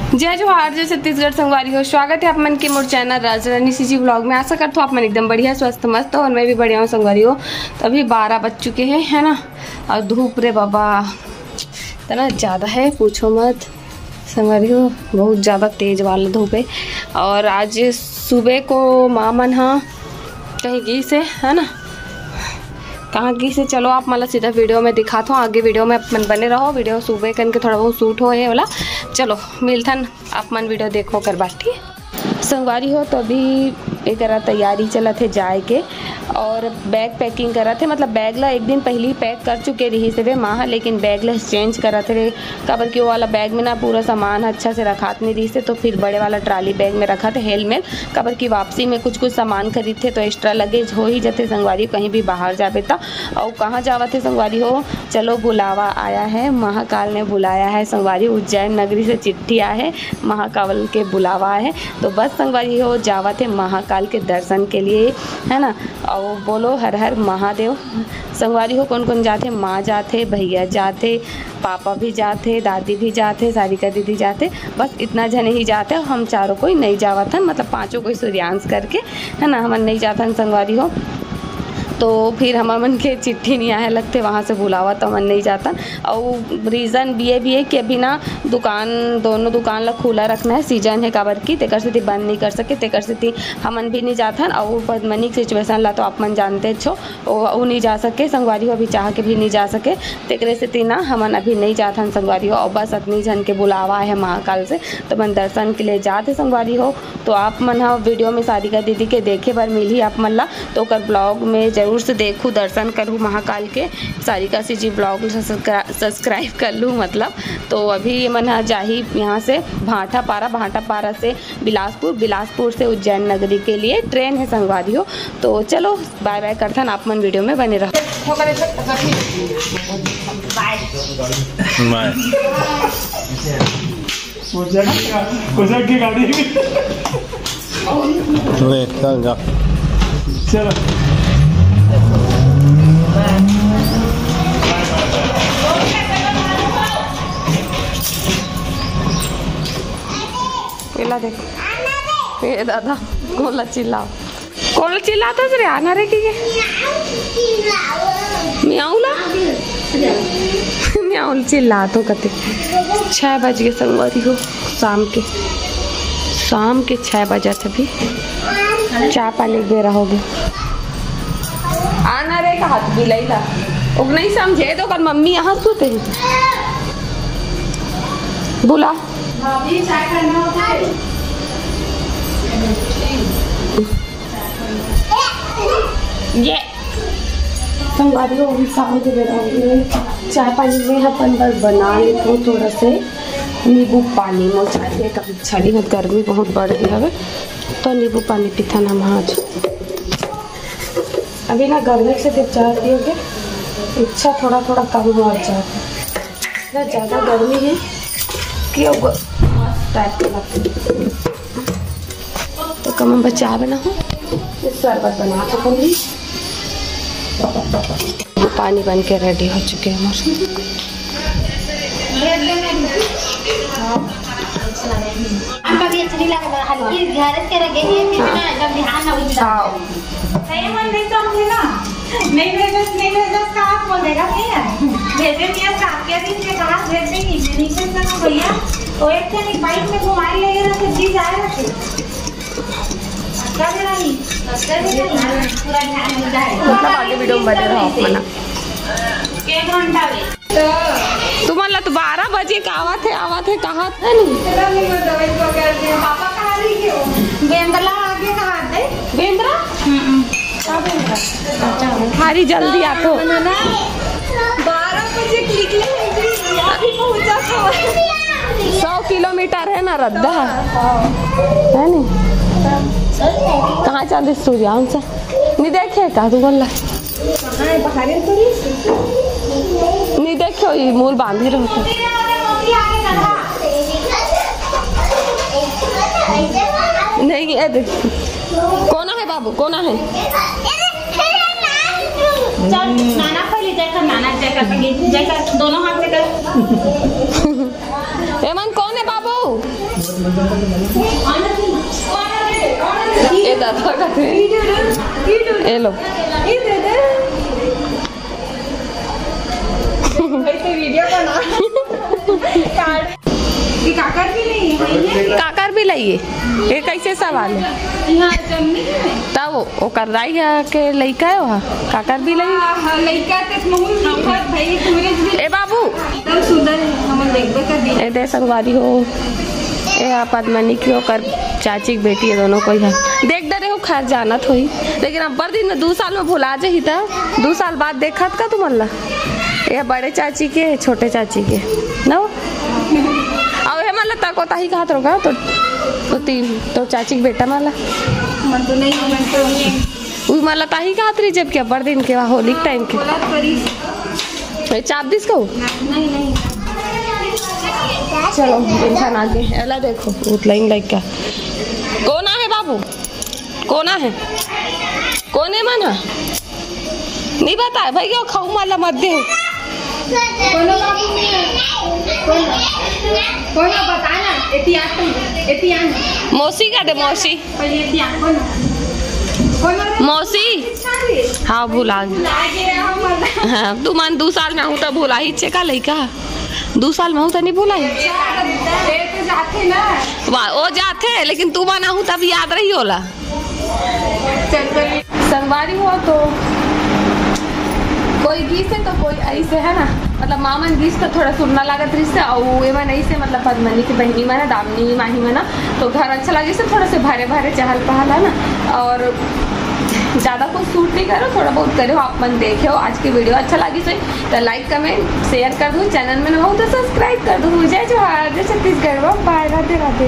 जय जोहार, जय छत्तीसगढ़ संगवारी हो। स्वागत है आप मन के मोर चैनल राजरानी सीजी ब्लॉग में। आशा करता हूँ आप मन एकदम बढ़िया स्वस्थ मस्त हो और मैं भी बढ़िया हूँ संगवारी हो। तो अभी 12 बज चुके हैं, है ना। और धूप रे बाबा इतना ज़्यादा है, पूछो मत संगवारी हो। बहुत ज़्यादा तेज़ वाला धूप है। और आज सुबह को माँ मन हाँ कहीं गई से, है ना, कहाँ की से। चलो आप मतलब सीधा वीडियो में दिखाता हूँ, आगे वीडियो में आप मन बने रहो। वीडियो सुबह करके थोड़ा बहुत शूट हो है वाला। चलो मिलथन आप मन वीडियो देखो कर बात ठीक संगवारी हो। तो अभी एक तैयारी चला थे जाए के और बैग पैकिंग करा थे। मतलब बैग ला एक दिन पहले पैक कर चुके रही से वे माँ, लेकिन बैग ला चेंज करा थे काबर कि वो वाला बैग में ना पूरा सामान अच्छा से रखात नहीं रही से। तो फिर बड़े वाला ट्राली बैग में रखा थे हेलमेट, काबर की वापसी में कुछ सामान खरीद थे तो एक्स्ट्रा लगेज हो ही जाते संगवारी, कहीं भी बाहर जावे था। और कहाँ जावा थे संगवारी हो, चलो बुलावा आया है, महाकाल ने बुलाया है संगवारी। उज्जैन नगरी से चिट्ठी आया है, महाकाल के बुलावा है। तो बस संगवारी हो जावा थे महाकाल के दर्शन के लिए, है ना। और बोलो हर हर महादेव संगवारी हो। कौन कौन जाते, माँ जाते, भैया जाते, पापा भी जाते, दादी भी जाते, सारिका दीदी जाते। बस इतना जने ही जाते, हम चारों कोई नहीं जावा था। मतलब पाँचों कोई सूर्यांश करके, है ना, हम नहीं जाता संगवारी हो। तो फिर हमारे मन के चिट्ठी नहीं आया लगते वहाँ से बुलावा, तो मन नहीं जाता। और रीज़न भी है कि अभी ना दुकान दोनों दुकान ला खुला रखना है, सीजन है काबर की, तेकर से बंद नहीं कर सके, तेकर से हमन भी नहीं जाता। और पद्मनी सिचुएशन ला तो आप मन जानते छो, वो नहीं जा सके संगवारी हो, अभी चाह के भी नहीं जा सके, तेकरे से ना हमन अभी नहीं जाता संगवारी हो। और बस अपनी जन के बुलावा है महाकाल से, तो मन दर्शन के लिए जाते संगवारी हो। तो आप मन हाँ वीडियो में सारिका दीदी के देखे बार मिली आप मन ला, तो कर ब्लॉग में जरूर से देखूँ, दर्शन करूँ महाकाल के। सारिका सी जी ब्लॉग सब्सक्राइब कर लूँ मतलब। तो अभी मन जाही यहाँ से भाटा पारा से बिलासपुर से उज्जैन नगरी के लिए ट्रेन है संगवारी हो। तो चलो बाय बाय करथन, आप मन वीडियो में बने रहो। चलो देखो ये दादा कोला चिल्लाओ, कोला चिल्लाता रे आना रे की म्याऊला म्याऊल चिल्ला तो कते 6 बज गए संगवारी हो। शाम के 6 बजे अभी चाय पानी दे रहोगे। आना रे का हाथ भी लैला उग नहीं समझे तो कर मम्मी यहाँ सोते हैं। बुला भाभी चाय करना होता है। ये संगवारी हो अभी शाम के बेरा चाय पानी में अपन बस बना लेते हूँ थोड़ा से नींबू पानी में चाय कभी छड़ी में गर्मी बहुत बढ़ गई है तो नींबू पानी पीता ना आज। अभी ना गर्मी से जब चाय पियोगे इच्छा थोड़ा थोड़ा कम हो जाता है, ज़्यादा गर्मी है कि टाइप का तो कम बचा बना हो शरबत बना सकूँगी। पानी बन के रेडी हो चुके हैं मतलब आगे वीडियो में बने रहो मना। तुम्हारा तो 12 बजे का आवत है कहा था नहीं बेंद्रा आगे कहा थे बेंद्रा हारी जल्दी आतो 12 बजे अभी पहुंचा 100 किलोमीटर है ना रद्दा है नहीं। कहाँ चलते सूर्यांश नहीं देखे का तू बोल नहीं देखो ये मूल बांधे रहते नहीं है देख कौन है बाबू कौन है नाना पहले जयकर दोनों हाथ से कर। एमन कौन है बाबू ये दादा का ये लो वीडियो बना काकर भी नहीं है, काकर भी लाइए। ये कैसे सवाल है? तब वो कर रही है के लइका है वहाँ काकर भी लाई ए बाबू ए दे संगवारी हो ए आप पद्मनी की होकर चाची की बेटी है दोनों को यहाँ देख डरे हो खैर जाना थोड़ी लेकिन अब बड़ दिन में 2 साल में भुला जाही था 2 साल बाद देखत का तुम अल्लाह ये बड़े चाची के छोटे चाची के ना अब हे मतलब तक होता ही कहा होगा तो चाची के बेटा माला मन तो नहीं मन तो नहीं उ माला ताही कहा रही जब क्या बड़ दिन के होली के टाइम के चाप दिस को नहीं चलो इंसान आगे अला देखो उतलाइन लाइक क्या कोना है बाबू कोना है कोने माना नहीं बता भैया खाऊ माला मत दे कोनो बताना एतियान मौसी का दे मौसी मौसी हाँ भुला हाँ तू मान 2 साल में हूँ तो भुला ही चेका लइका 2 साल में हूँ तो नहीं भुला वो जाते लेकिन तू माना हूँ तब याद रही होला संगवारी हो तो कोई गीत है तो कोई ऐसे है ना मतलब मामन गीत तो थोड़ा सुनना लागत रही से और एवं ऐसे मतलब पद्मनी की बहनी में ना दामनी माही में ना तो घर अच्छा लगे से थोड़ा से भारे भारे चहल पहल है ना और ज़्यादा कुछ शूट नहीं करो थोड़ा बहुत करो आप मन देखे हो आज की वीडियो अच्छा लगी तो लाइक कमेंट शेयर कर दो चैनल में ना हो तो सब्सक्राइब कर दो जय जोहार जय छत्तीसगढ़ बाय राधे राधे।